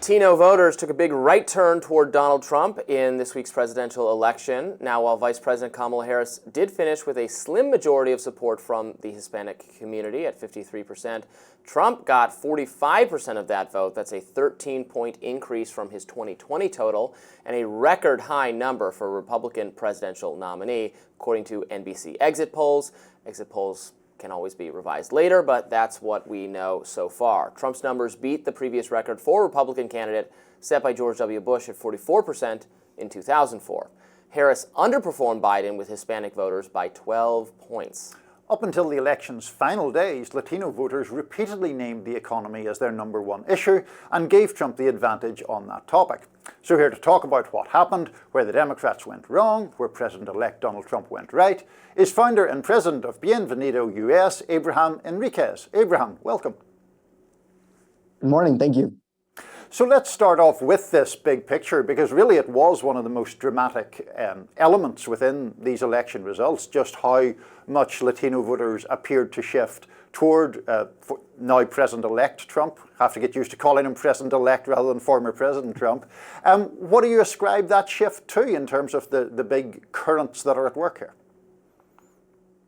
Latino voters took a big right turn toward Donald Trump in this week's presidential election. Now, while Vice President Kamala Harris did finish with a slim majority of support from the Hispanic community at 53%, Trump got 45% of that vote. That's a 13-point increase from his 2020 total and a record high number for a Republican presidential nominee, according to NBC exit polls. Exit polls can always be revised later, but that's what we know so far. Trump's numbers beat the previous record for Republican candidate set by George W. Bush at 44% in 2004. Harris underperformed Biden with Hispanic voters by 12 points. Up until the election's final days, Latino voters repeatedly named the economy as their #1 issue and gave Trump the advantage on that topic. So here to talk about what happened, where the Democrats went wrong, where President-elect Donald Trump went right, is founder and president of Bienvenido US, Enriquez. Abraham, welcome. Good morning, thank you. So let's start off with this big picture, because really it was one of the most dramatic elements within these election results, just how much Latino voters appeared to shift toward now President-elect Trump. Have to get used to calling him President-elect rather than former President Trump. What do you ascribe that shift to in terms of the big currents that are at work here?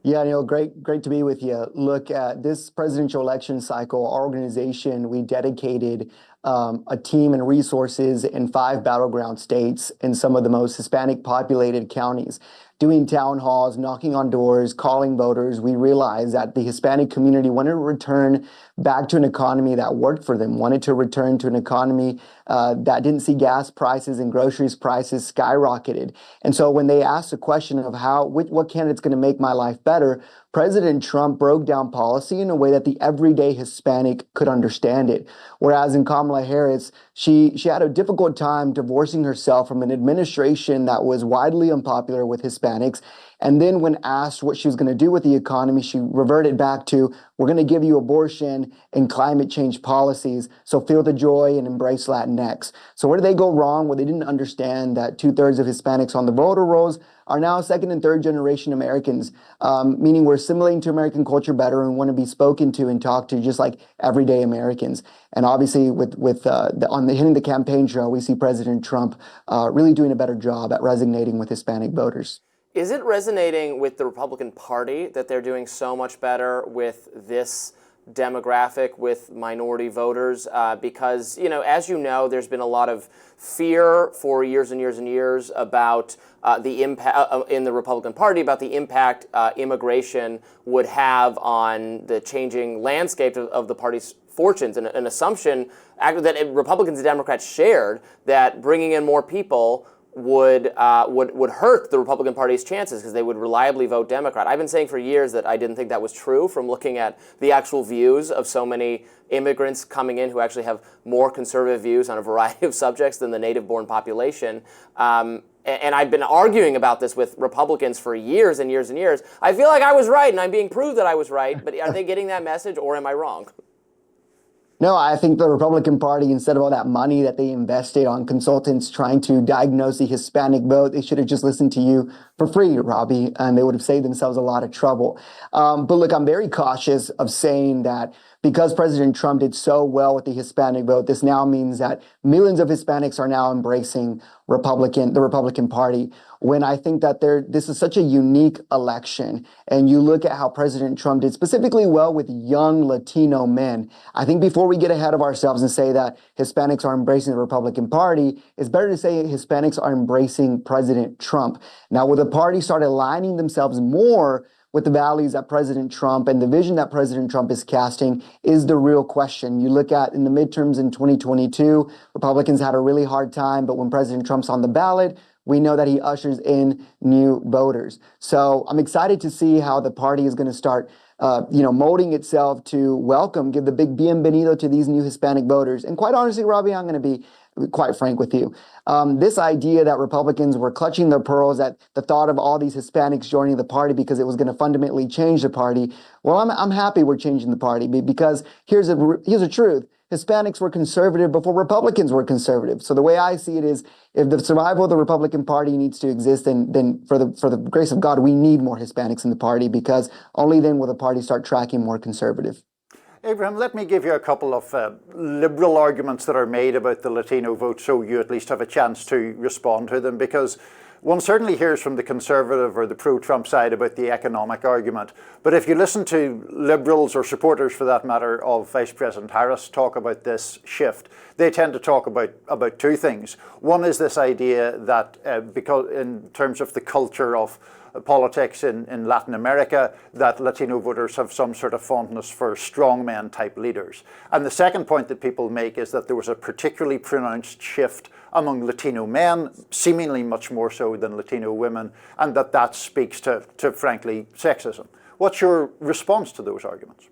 Yeah, Neil, great to be with you. Look, at this presidential election cycle, our organization, we dedicated a team and resources in 5 battleground states in some of the most Hispanic populated counties, doing town halls, knocking on doors, calling voters. We realized that the Hispanic community wanted to return back to an economy that worked for them, wanted to return to an economy that didn't see gas prices and groceries prices skyrocketed. And so when they asked the question of what candidate's going to make my life better, President Trump broke down policy in a way that the everyday Hispanic could understand it. Whereas in Kamala Harris, she had a difficult time divorcing herself from an administration that was widely unpopular with Hispanics. And then when asked what she was going to do with the economy, she reverted back to, we're going to give you abortion and climate change policies, so feel the joy and embrace Latinx. So where did they go wrong? Well, they didn't understand that 2/3 of Hispanics on the voter rolls are now second and third generation Americans, meaning we're assimilating to American culture better and want to be spoken to and talked to just like everyday Americans. And obviously hitting the campaign trail, we see President Trump really doing a better job at resonating with Hispanic voters. Is it resonating with the Republican Party that they're doing so much better with this demographic, with minority voters? Because, as you know, there's been a lot of fear for years and years and years about the impact in the Republican Party, about the impact immigration would have on the changing landscape of the party's fortunes, and an assumption that Republicans and Democrats shared that bringing in more people would hurt the Republican Party's chances because they would reliably vote Democrat. I've been saying for years that I didn't think that was true from looking at the actual views of so many immigrants coming in who actually have more conservative views on a variety of subjects than the native-born population. And I've been arguing about this with Republicans for years and years and years. I feel like I was right, and I'm being proved that I was right, but are they getting that message, or am I wrong? No, I think the Republican Party, instead of all that money that they invested on consultants trying to diagnose the Hispanic vote, they should have just listened to you for free, Robbie, and they would have saved themselves a lot of trouble. But look, I'm very cautious of saying that because President Trump did so well with the Hispanic vote, this now means that millions of Hispanics are now embracing the Republican Party, when I think that this is such a unique election. And you look at how President Trump did specifically well with young Latino men. I think before we get ahead of ourselves and say that Hispanics are embracing the Republican Party, it's better to say Hispanics are embracing President Trump. Now, will the party start aligning themselves more with the values that President Trump and the vision that President Trump is casting is the real question. You look at in the midterms in 2022, Republicans had a really hard time, but when President Trump's on the ballot, we know that he ushers in new voters. So I'm excited to see how the party is going to start molding itself to give the big bienvenido to these new Hispanic voters. And quite honestly, Robbie, I'm going to be quite frank with you. This idea that Republicans were clutching their pearls at the thought of all these Hispanics joining the party because it was going to fundamentally change the party. Well, I'm happy we're changing the party, because here's the truth. Hispanics were conservative before Republicans were conservative. So the way I see it is, if the survival of the Republican Party needs to exist, then for the grace of God, we need more Hispanics in the party, because only then will the party start tracking more conservative. Abraham, let me give you a couple of liberal arguments that are made about the Latino vote so you at least have a chance to respond to them, because one certainly hears from the conservative or the pro-Trump side about the economic argument. But if you listen to liberals or supporters, for that matter, of Vice President Harris talk about this shift, they tend to talk about two things. One is this idea that because in terms of the culture of politics in Latin America, that Latino voters have some sort of fondness for strongman type leaders. And the second point that people make is that there was a particularly pronounced shift among Latino men, seemingly much more so than Latino women, and that speaks to frankly, sexism. What's your response to those arguments?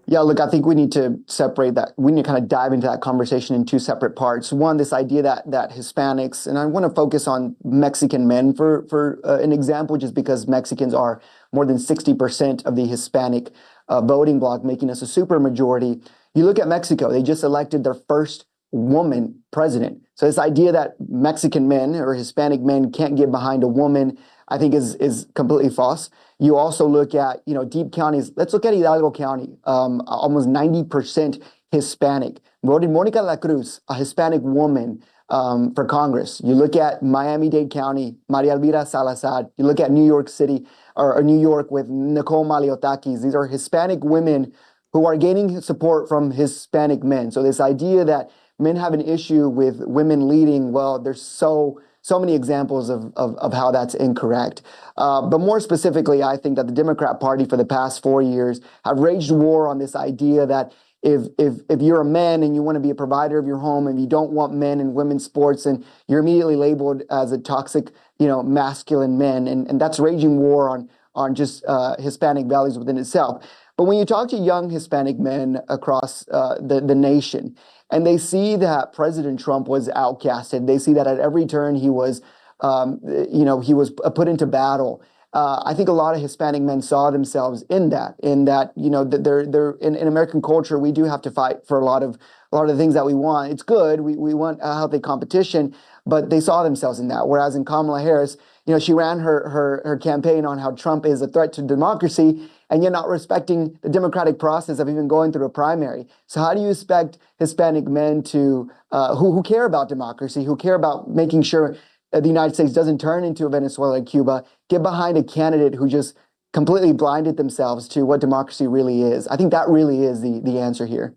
Yeah, look, I think we need to separate that. We need to kind of dive into that conversation in two separate parts. One, this idea that Hispanics, and I want to focus on Mexican men for an example, just because Mexicans are more than 60% of the Hispanic voting bloc, making us a super majority. You look at Mexico, they just elected their first woman president. So this idea that Mexican men or Hispanic men can't get behind a woman, I think is completely false. You also look at, deep counties. Let's look at Hidalgo County, almost 90% Hispanic. Voted Monica de la Cruz, a Hispanic woman, for Congress. You look at Miami-Dade County, Maria Elvira Salazar. You look at New York City, or New York with Nicole Maliotakis. These are Hispanic women who are gaining support from Hispanic men. So this idea that men have an issue with women leading, well, there's so many examples of how that's incorrect. But more specifically, I think that the Democrat Party for the past 4 years have waged war on this idea that if you're a man and you want to be a provider of your home and you don't want men in women's sports, and you're immediately labeled as a toxic, masculine men. And that's raging war on just Hispanic values within itself. But when you talk to young Hispanic men across the nation, and they see that President Trump was outcasted, they see that at every turn he was, he was put into battle. I think a lot of Hispanic men saw themselves in that, they're in American culture, we do have to fight for a lot of the things that we want. It's good. We want a healthy competition, but they saw themselves in that. Whereas in Kamala Harris, she ran her campaign on how Trump is a threat to democracy, and you're not respecting the democratic process of even going through a primary. So how do you expect Hispanic men to who care about democracy, who care about making sure the United States doesn't turn into a Venezuela or Cuba, get behind a candidate who just completely blinded themselves to what democracy really is? I think that really is the answer here.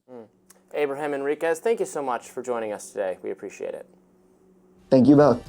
Abraham Enriquez, thank you so much for joining us today. We appreciate it. Thank you both.